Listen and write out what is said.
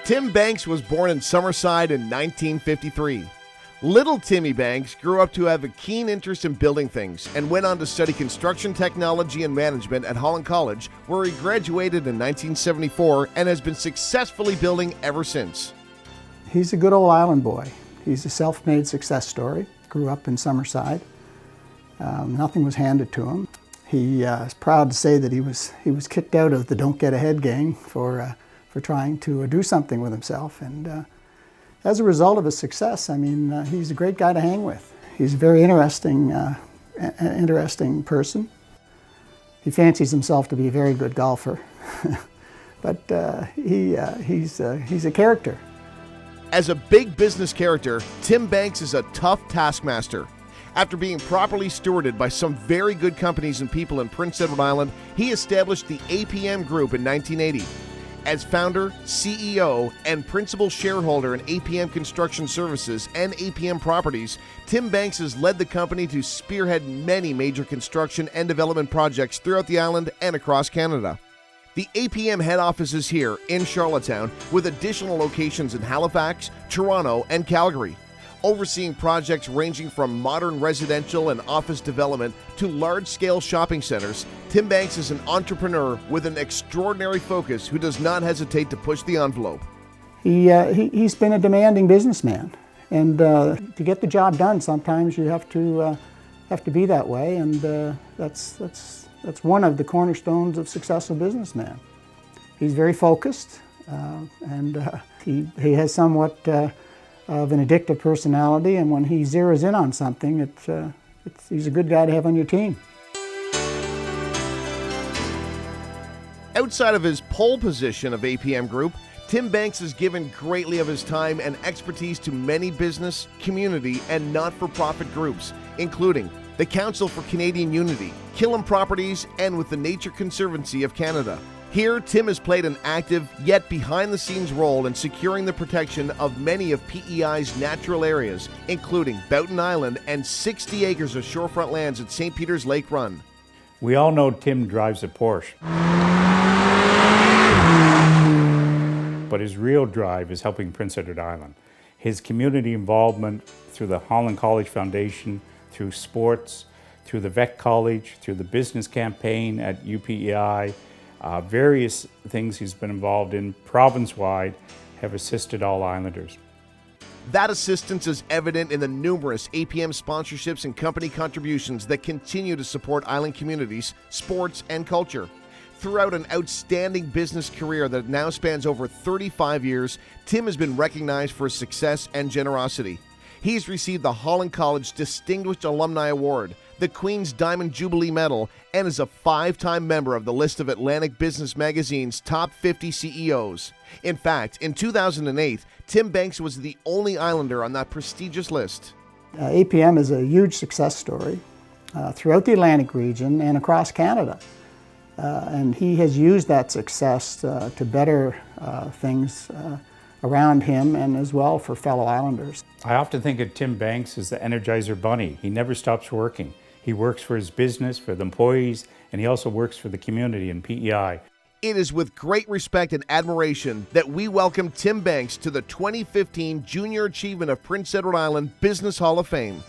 Tim Banks was born in Summerside in 1953. Little Timmy Banks grew up to have a keen interest in building things and went on to study construction technology and management at Holland College, where he graduated in 1974 and has been successfully building ever since. He's a good old island boy. He's a self-made success story. Grew up in Summerside. Nothing was handed to him. He is proud to say that he was kicked out of the Don't Get Ahead gang for trying to do something with himself. And as a result of his success, I mean, he's a great guy to hang with. He's a very interesting person. He fancies himself to be a very good golfer, but he's a character. As a big business character, Tim Banks is a tough taskmaster. After being properly stewarded by some very good companies and people in Prince Edward Island, he established the APM Group in 1980. As founder, CEO, and principal shareholder in APM Construction Services and APM Properties, Tim Banks has led the company to spearhead many major construction and development projects throughout the island and across Canada. The APM head office is here in Charlottetown, with additional locations in Halifax, Toronto, and Calgary. Overseeing projects ranging from modern residential and office development to large-scale shopping centers, Tim Banks is an entrepreneur with an extraordinary focus who does not hesitate to push the envelope. He's been a demanding businessman, and to get the job done, sometimes you have to be that way, and that's one of the cornerstones of successful businessman. He's very focused, and he has somewhat of an addictive personality, and when he zeroes in on something, he's a good guy to have on your team. Outside of his pole position of APM Group, Tim Banks has given greatly of his time and expertise to many business, community, and not-for-profit groups, including the Council for Canadian Unity, Killam Properties, and with the Nature Conservancy of Canada. Here, Tim has played an active, yet behind-the-scenes role in securing the protection of many of PEI's natural areas, including Boughton Island and 60 acres of shorefront lands at St. Peter's Lake Run. We all know Tim drives a Porsche, but his real drive is helping Prince Edward Island. His community involvement through the Holland College Foundation, through sports, through the Vet College, through the business campaign at UPEI, various things he's been involved in province-wide have assisted all islanders. That assistance is evident in the numerous APM sponsorships and company contributions that continue to support island communities, sports, and culture. Throughout an outstanding business career that now spans over 35 years, Tim has been recognized for his success and generosity. He's received the Holland College Distinguished Alumni Award, the Queen's Diamond Jubilee Medal, and is a 5-time member of the list of Atlantic Business Magazine's Top 50 CEOs. In fact, in 2008, Tim Banks was the only islander on that prestigious list. APM is a huge success story throughout the Atlantic region and across Canada. And he has used that success to better things around him and as well for fellow islanders. I often think of Tim Banks as the Energizer Bunny. He never stops working. He works for his business, for the employees, and he also works for the community in PEI. It is with great respect and admiration that we welcome Tim Banks to the 2015 Junior Achievement of Prince Edward Island Business Hall of Fame.